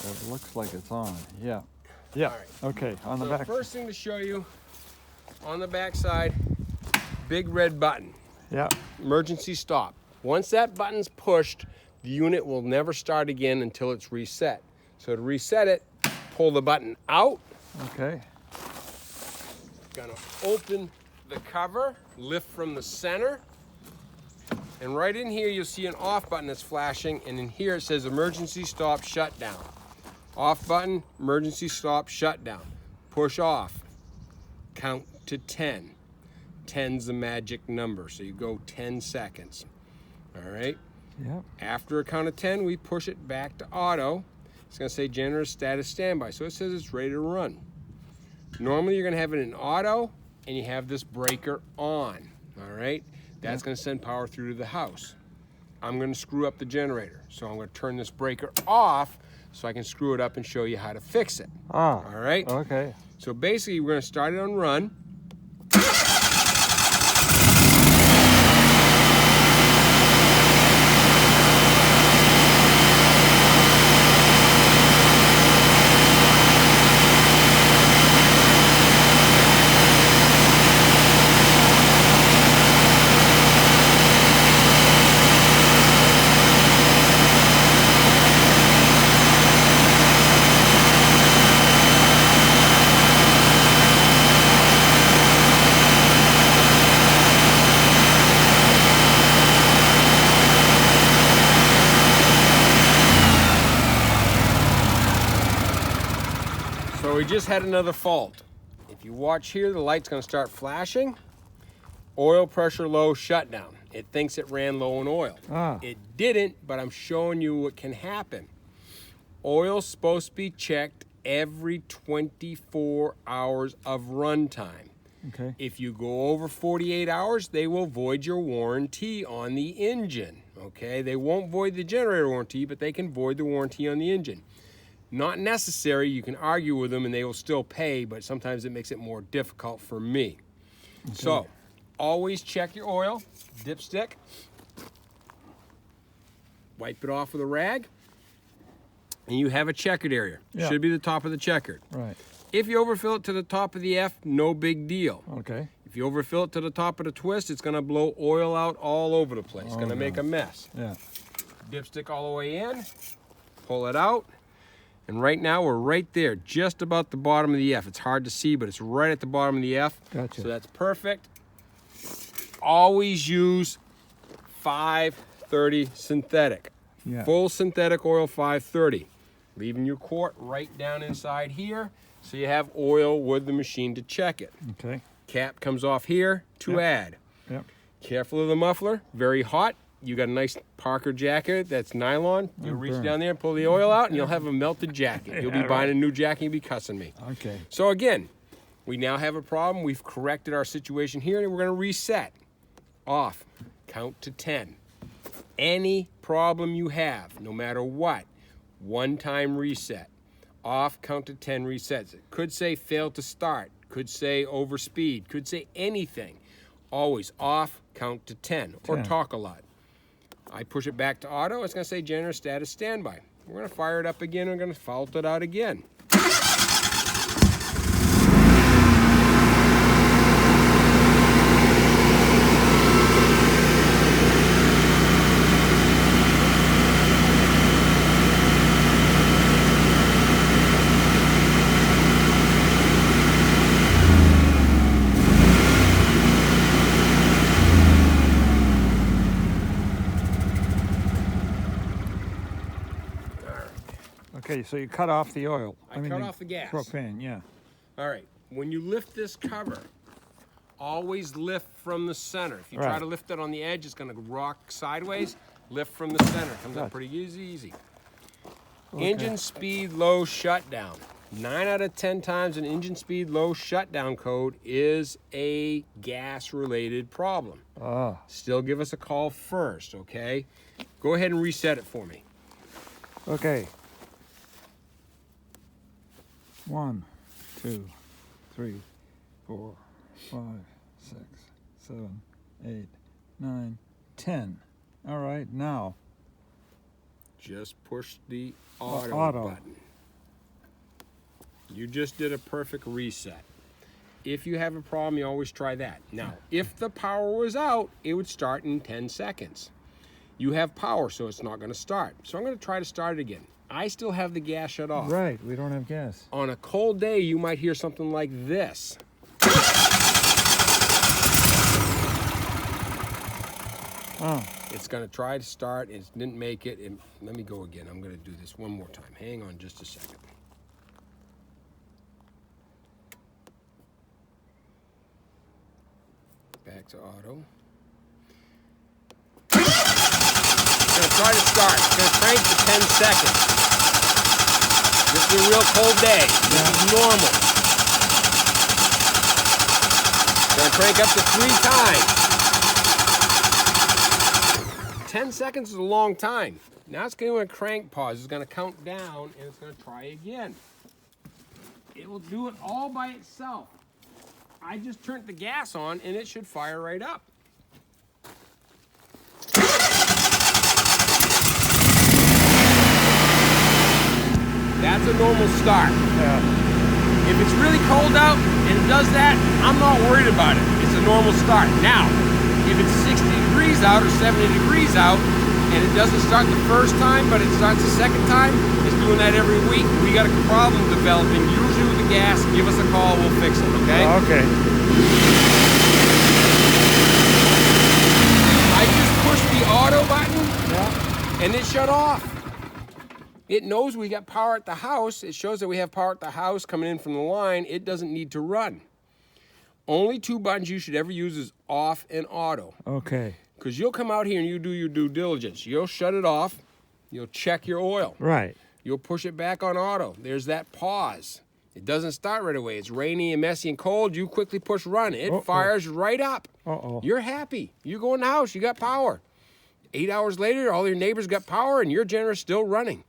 It looks like it's on. Yeah. Yeah. All right. Okay. On the So back. first thing to show you, on the back side, big red button. Yeah. Emergency stop. Once that button's pushed, the unit will never start again until it's reset. So to reset it, pull the button out. Okay. Gonna open the cover, lift from the center. And right in here, you'll see an off button that's flashing. And in here, it says emergency stop shutdown. Off button, emergency stop shutdown. Push off. Count to 10. 10's the magic number, so you go 10 seconds. All right? Yeah. After a count of 10, we push it back to auto. It's gonna say generator status standby, so it says it's ready to run. Normally you're gonna have it in auto, and you have this breaker on, all right? That's gonna send power through to the house. I'm gonna screw up the generator, so I'm gonna turn this breaker off so I can screw it up and show you how to fix it, Ah. all right? Okay. So basically, we're gonna start it on run. So we just had another fault. If you watch here, the light's gonna start flashing. Oil pressure low shutdown. It thinks it ran low on oil. Ah. It didn't, but I'm showing you what can happen. Oil's supposed to be checked every 24 hours of runtime. Okay. If you go over 48 hours, they will void your warranty on the engine, okay? They won't void the generator warranty, but they can void the warranty on the engine. Not necessary, you can argue with them and they will still pay, but sometimes it makes it more difficult for me. Okay. So, always check your oil, dipstick, wipe it off with a rag, and you have a checkered area. Yeah. Should be the top of the checkered. Right. If you overfill it to the top of the F, no big deal. Okay. If you overfill it to the top of the twist, it's gonna blow oil out all over the place. It's gonna make a mess. Yeah. Dipstick all the way in, pull it out, and right now we're right there, just about the bottom of the F. It's hard to see, but it's right at the bottom of the F. Gotcha. So that's perfect. Always use 530 synthetic. Yeah. Full synthetic oil 530. Leaving your quart right down inside here, so you have oil with the machine to check it. Okay. Cap comes off here to add. Yep. Careful of the muffler, very hot. You got a nice Parker jacket that's nylon. You'll reach down there and pull the oil out, and you'll have a melted jacket. You'll be buying a new jacket and you'll be cussing me. Okay. So again, we now have a problem. We've corrected our situation here, and we're gonna reset. Off, count to 10. Any problem you have, no matter what, one-time reset. Off, count to 10 resets. It could say fail to start, could say overspeed, could say anything. Always off, count to 10, or 10. talk a lot. I push it back to auto, it's gonna say generator status standby. We're gonna fire it up again, and we're gonna fault it out again. Okay, so you cut off the oil. I cut off the gas. Propane, yeah. All right, when you lift this cover, always lift from the center. If you try Right. to lift it on the edge, it's gonna rock sideways. Lift from the center, comes up pretty easy. Okay. Engine speed low shutdown. 9 out of 10 times an engine speed low shutdown code is a gas-related problem. Ah. Still give us a call first, okay? Go ahead and reset it for me. Okay. 1, 2, 3, 4, 5, 6, 7, 8, 9, 10. All right, now. Just push the auto Auto. button. You just did a perfect reset. If you have a problem, you always try that. Now, if the power was out, it would start in 10 seconds. You have power, so it's not going to start. So I'm going to try to start it again. I still have the gas shut off. Right, we don't have gas. On a cold day, you might hear something like this. Oh, It's going to try to start. It didn't make it. Let me go again. I'm going to do this one more time. Hang on just a second. Back to auto. It's going to try to start. It's going to crank for 10 seconds. This is a real cold day. This is normal. It's going to crank up to 3 times. 10 seconds is a long time. Now it's going to crank pause. It's going to count down and it's going to try again. It will do it all by itself. I just turned the gas on and it should fire right up. That's a normal start. yeah. If it's really cold out and it does that, I'm not worried about it. It's a normal start. Now, if it's 60 degrees out or 70 degrees out and it doesn't start the first time, but it starts the second time, it's doing that every week, we got a problem developing, usually with the gas. Give us a call, we'll fix it, okay? Okay. I just pushed the auto button Yeah. and it shut off. It knows we got power at the house. It shows that we have power at the house coming in from the line. It doesn't need to run. Only 2 buttons you should ever use is off and auto. Okay. Because you'll come out here and you do your due diligence. You'll shut it off. You'll check your oil. Right. You'll push it back on auto. There's that pause. It doesn't start right away. It's rainy and messy and cold. You quickly push run. It fires right up. Uh-oh. You're happy. You go in the house. You got power. 8 hours later, all your neighbors got power and your generator's still running.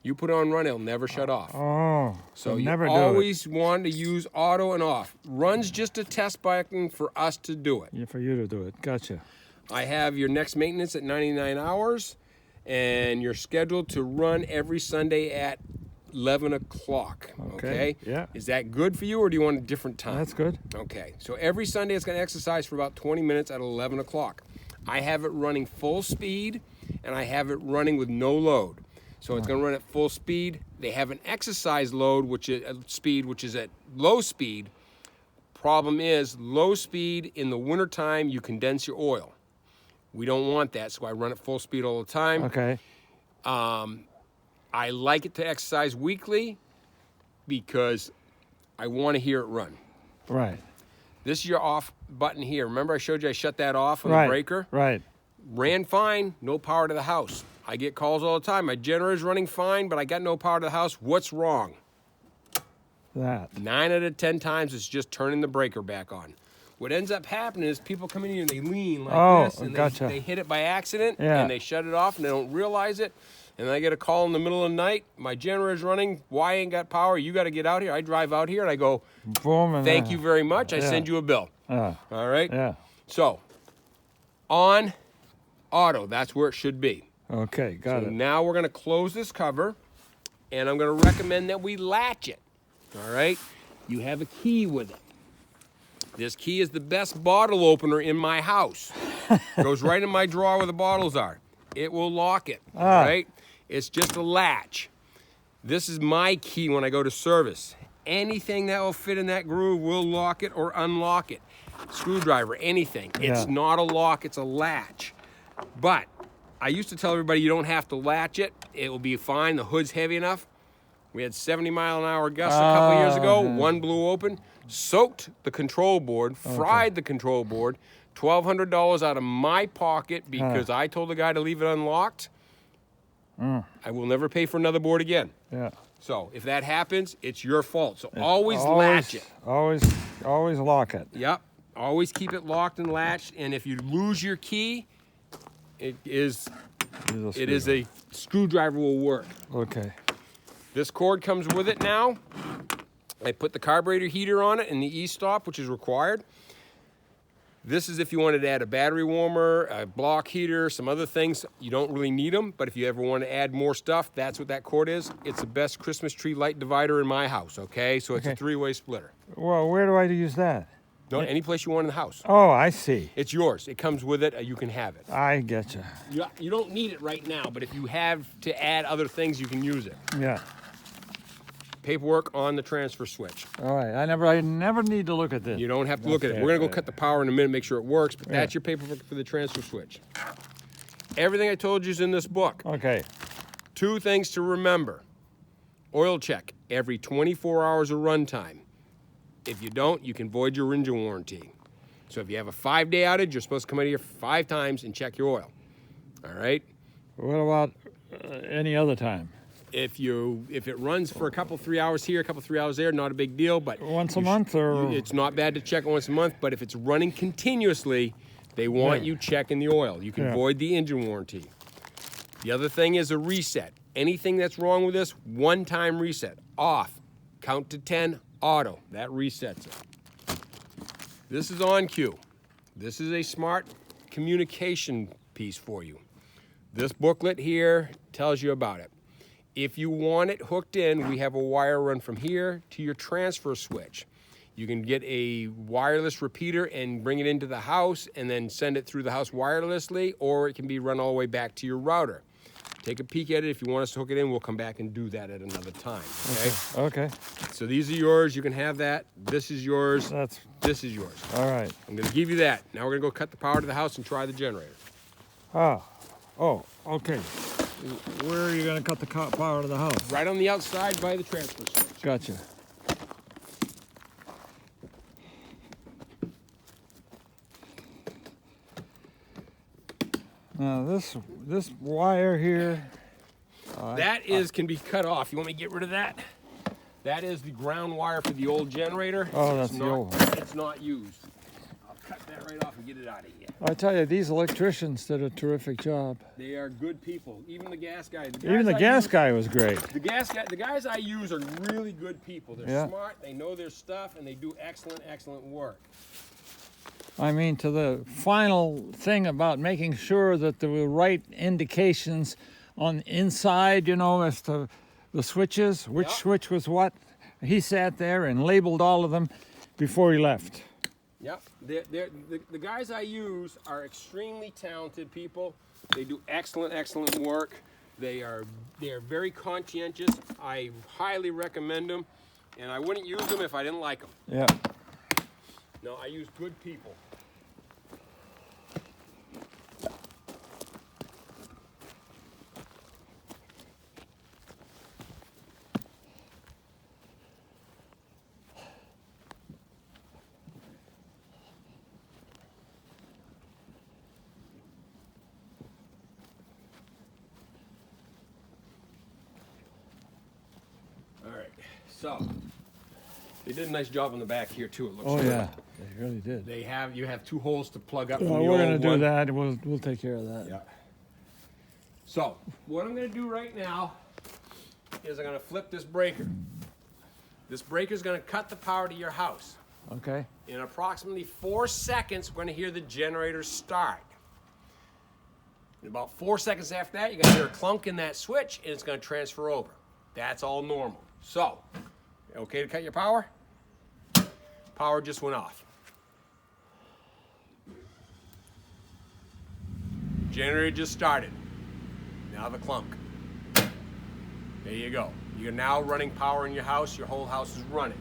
You put it on run, it'll never shut off. Oh, So you never always want to use auto and off. Run's just a test button for us to do it. Yeah, for you to do it. Gotcha. I have your next maintenance at 99 hours, and you're scheduled to run every Sunday at 11 o'clock. Okay? Yeah. Is that good for you, or do you want a different time? That's good. Okay. So every Sunday it's going to exercise for about 20 minutes at 11 o'clock. I have it running full speed, and I have it running with no load. So it's going to run at full speed. They have an exercise load, which is speed, which is at low speed. Problem is, low speed in the wintertime, you condense your oil. We don't want that, so I run at full speed all the time. Okay. I like it to exercise weekly because I want to hear it run. Right. This is your off button here. Remember I showed you I shut that off on Right. the breaker? Right. Ran fine, no power to the house. I get calls all the time. My generator's running fine, but I got no power to the house. What's wrong? That. 9 out of 10 times it's just turning the breaker back on. What ends up happening is people come in here and they lean like this, and gotcha. they hit it by accident, Yeah. and they shut it off, and they don't realize it. And I get a call in the middle of the night. My generator's running. Why ain't got power? You got to get out here. I drive out here and I go, Boom. And thank you very much. I send you a bill. All right? Yeah. So, on auto, that's where it should be. Okay. Got So it. now we're going to close this cover, and I'm going to recommend that we latch it. All right? You have a key with it. This key is the best bottle opener in my house. Goes right in my drawer where the bottles are. It will lock it. All right? It's just a latch. This is my key when I go to service. Anything that will fit in that groove will lock it or unlock it. Screwdriver, anything. It's Yeah. not a lock, it's a latch. But I used to tell everybody you don't have to latch it. It will be fine. The hood's heavy enough. We had 70-mile-an-hour gusts a couple years ago. One blew open, soaked the control board, fried the control board. $1,200 out of my pocket because I told the guy to leave it unlocked. I will never pay for another board again. Yeah. So if that happens, it's your fault. So always latch it. Always lock it. Yep. Always keep it locked and latched. And if you lose your key, it is a screwdriver will work. Okay. This cord comes with it now. I put the carburetor heater on it and the e-stop, which is required. This is if you wanted to add a battery warmer, a block heater, some other things. You don't really need them, but if you ever want to add more stuff, that's what that cord is. It's the best Christmas tree light divider in my house, okay? So it's a Okay. 3-way splitter. Well, where do I use that? No, any place you want in the house. Oh, I see. It's yours. It comes with it. You can have it. I getcha. You don't need it right now, but if you have to add other things, you can use it. Yeah. Paperwork on the transfer switch. All right. I never need to look at this. You don't have to look at it. Okay, We're gonna go okay. cut the power in a minute, make sure it works, but Yeah. that's your paperwork for the transfer switch. Everything I told you is in this book. Okay. 2 things to remember. Oil check every 24 hours of runtime. If you don't, you can void your engine warranty. So if you have a 5-day outage, you're supposed to come out here 5 times and check your oil. All right? What about any other time? If it runs for a couple 3 hours here, a couple 3 hours there, not a big deal. But Once a month, or it's not bad to check once a month. But if it's running continuously, they want Yeah. you checking the oil. You can Yeah. void the engine warranty. The other thing is a reset. Anything that's wrong with this, 1-time reset. Off. Count to 10. Auto. That resets it. This is on cue. This is a smart communication piece for you. This booklet here tells you about it. If you want it hooked in, we have a wire run from here to your transfer switch. You can get a wireless repeater and bring it into the house and then send it through the house wirelessly, or it can be run all the way back to your router. Take a peek at it. If you want us to hook it in, we'll come back and do that at another time, okay? okay. So these are yours. You can have that. This is yours. That's This is yours. all right. I'm going to give you that. Now we're going to go cut the power to the house and try the generator. Oh, okay. Where are you going to cut the power to the house? Right on the outside by the transfer switch. Gotcha. Now this wire here. That can be cut off. You want me to get rid of that? That is the ground wire for the old generator. Oh, It's that's the not- old one. It's not used. I'll cut that right off and get it out of here. I tell you, these electricians did a terrific job. They are good people. Even the gas guy. Even the gas guy was great. The guys I use are really good people. They're Yeah. smart. They know their stuff, and they do excellent work. I mean, to the final thing about making sure that there were right indications on the inside, as to the switches, which Yeah. switch was what. He sat there and labeled all of them before he left. Yep. The guys I use are extremely talented people. They do excellent work. They are very conscientious. I highly recommend them, and I wouldn't use them if I didn't like them. Yeah. No, I use good people. All right, so they did a nice job on the back here too. It looks Oh good. yeah, they really did. You have 2 holes to plug up. From Well, the we're old gonna do one. that. We'll take care of that. Yeah. So what I'm gonna do right now is I'm gonna flip this breaker. This breaker is gonna cut the power to your house. Okay. In approximately 4 seconds, we're gonna hear the generator start. In about 4 seconds after that, you're gonna hear a clunk in that switch and it's gonna transfer over. That's all normal. So, okay to cut your power? Power just went off. Generator just started. Now the clunk. There you go. You're now running power in your house. Your whole house is running.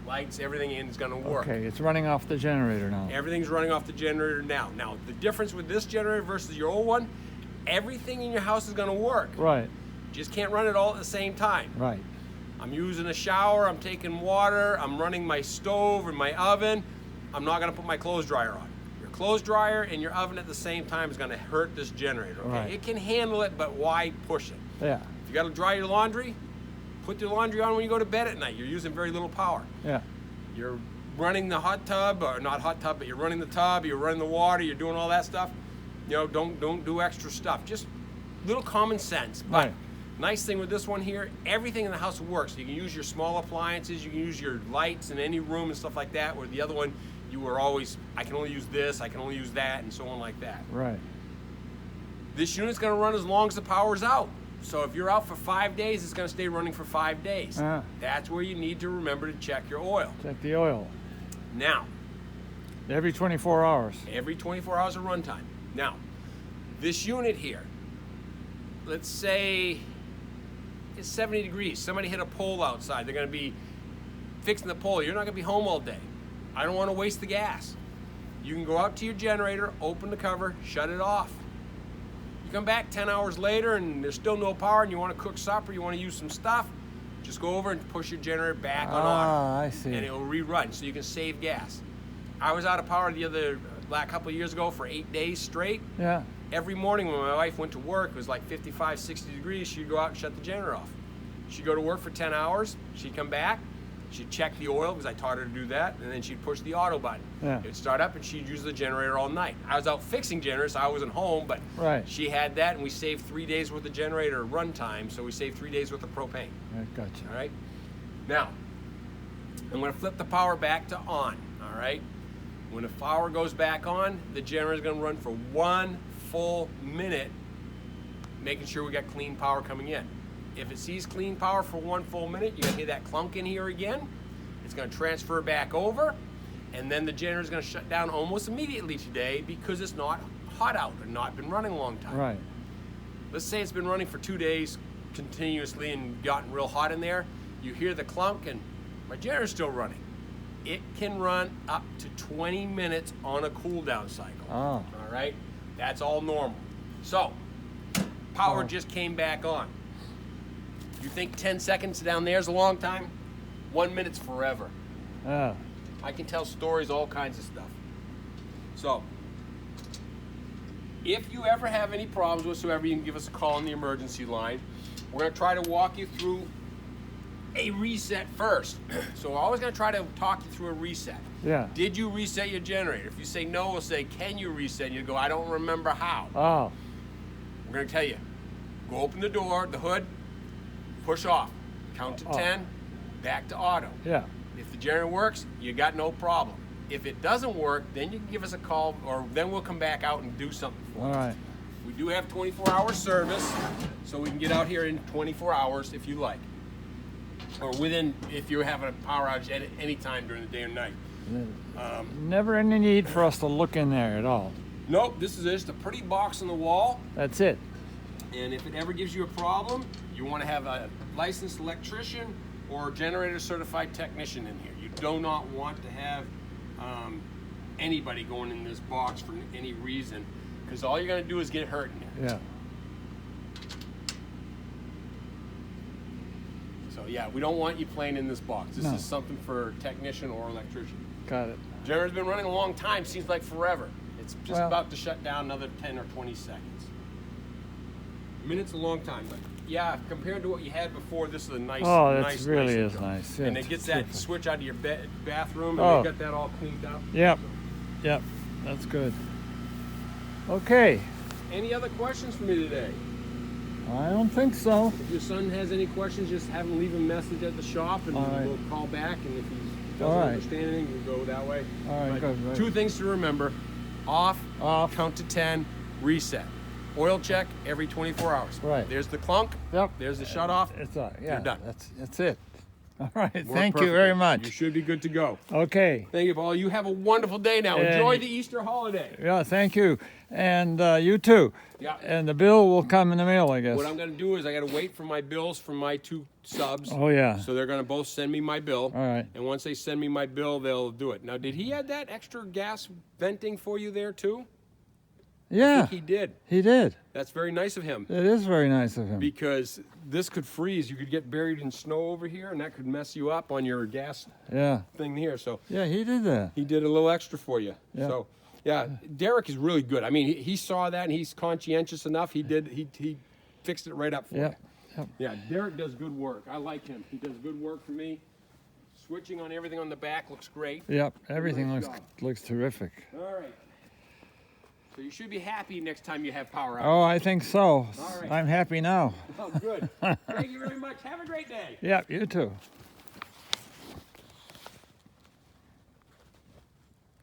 Lights, everything in is going to work. Okay, it's running off the generator now. Everything's running off the generator now. Now, the difference with this generator versus your old one, everything in your house is going to work. Right, Just can't run it all at the same time. right. I'm using a shower, I'm taking water, I'm running my stove and my oven. I'm not going to put my clothes dryer on. Your clothes dryer and your oven at the same time is going to hurt this generator. Okay? Right. It can handle it, but why push it? Yeah, If you got to dry your laundry, put your laundry on when you go to bed at night. You're using very little power. yeah. You're running the hot tub, or not hot tub, but you're running the tub, you're running the water, you're doing all that stuff. Don't do extra stuff. Just little common sense. But Right. nice thing with this one here, everything in the house works. You can use your small appliances, you can use your lights in any room and stuff like that, where the other one, you were always, I can only use this, I can only use that, and so on like that. Right. This unit's gonna run as long as the power's out. So if you're out for 5 days, it's gonna stay running for 5 days. That's where you need to remember to check your oil. Check the oil. Now, Every 24 hours. every 24 hours of runtime. Now, this unit here, let's say it's 70 degrees. Somebody hit a pole outside. They're gonna be fixing the pole. You're not gonna be home all day. I don't wanna waste the gas. You can go out to your generator, open the cover, shut it off. You come back 10 hours later and there's still no power and you wanna cook supper, you wanna use some stuff, just go over and push your generator back on auto. I see. And it'll rerun so you can save gas. I was out of power couple of years ago for 8 days straight. Yeah. Every morning when my wife went to work, it was like 55, 60 degrees, she'd go out and shut the generator off. She'd go to work for 10 hours, she'd come back, she'd check the oil because I taught her to do that, and then she'd push the auto button. Yeah. It'd start up and she'd use the generator all night. I was out fixing generators, so I wasn't home, but Right. she had that and we saved 3 days worth of generator run time, so we saved 3 days worth of propane. I gotcha. All right. Now, I'm going to flip the power back to on. All right. When the power goes back on, the generator is going to run for 1 full minute, making sure we got clean power coming in. If it sees clean power for 1 full minute, you're going to hear that clunk in here again. It's going to transfer back over, and then the generator is going to shut down almost immediately today because it's not hot out and not been running a long time. Right. Let's say it's been running for 2 days continuously and gotten real hot in there. You hear the clunk and my generator's still running. It can run up to 20 minutes on a cool down cycle. Oh. All right, that's all normal. So, power Oh. just came back on. You think 10 seconds down there is a long time? 1 minute's forever. Yeah. I can tell stories, all kinds of stuff. So, if you ever have any problems whatsoever, you can give us a call on the emergency line. We're going to try to walk you through a reset first. So we're always going to try to talk you through a reset. Yeah. Did you reset your generator? If you say no, we'll say, can you reset? And you go, I don't remember how. Oh. We're going to tell you, go open the door, the hood, push off, count to 10, back to auto. Yeah. If the generator works, you got no problem. If it doesn't work, then you can give us a call, or then we'll come back out and do something for you. All right. We do have 24-hour service, so we can get out here in 24 hours if you like. Or within, if you're having a power outage at any time during the day or night. Never any need for us to look in there at all. Nope, this is just a pretty box on the wall, That's it. and if it ever gives you a problem, you want to have a licensed electrician or generator certified technician in here. You do not want to have anybody going in this box for any reason, because all you're going to do is get hurt in there. Yeah. So yeah, we don't want you playing in this box. This No. is something for technician or electrician. Got it. Generator's been running a long time, seems like forever. It's just Well- about to shut down another 10 or 20 seconds. A minute's a long time, but yeah, compared to what you had before, this is a nice, Oh, that nice, really nice is intro. nice. Yeah, And it it's gets that terrific. switch out of your bathroom, and Oh. they got that all cleaned up. Yep. Yep. That's good. Okay. Any other questions for me today? I don't think so. If your son has any questions, just have him leave a message at the shop, and All right. we'll call back. And if he All doesn't right. understand anything, we'll go that way. All right, But good, right. 2 things to remember: off, Off. count to 10, reset. Oil check every 24 hours. Right. There's the clunk. Yep. There's the shut off. It's yeah. You're done. That's it. All right. Worked Thank you perfectly. very You much. should be good to go. Okay. Thank you, Paul. You have a wonderful day now. And- Enjoy the Easter holiday. Yeah. Thank you. And you too. Yeah. And the bill will come in the mail, I guess. What I'm going to do is I got to wait for my bills from my 2 subs. Oh yeah. So they're going to both send me my bill. All right. And once they send me my bill, they'll do it. Now, did he add that extra gas venting for you there too? I Yeah. think he did. He did. That's very nice of him, It is very nice of him. because this could freeze. You could get buried in snow over here, and that could mess you up on your gas Yeah. thing here. So Yeah. He did that. he did a little extra for you. Yeah. So, yeah, Derek is really good. I mean, he saw that, and he's conscientious enough. He did. He fixed it right up for Yeah. you. Yep. Yeah, Derek does good work. I like him. He does good work for me. Switching on everything on the back looks great. Yep. Everything Nice looks job. looks terrific. All right. So you should be happy next time you have power out. Oh, I think so. All right. I'm happy now. Oh, good. Thank you very much. Have a great day. Yep. You too.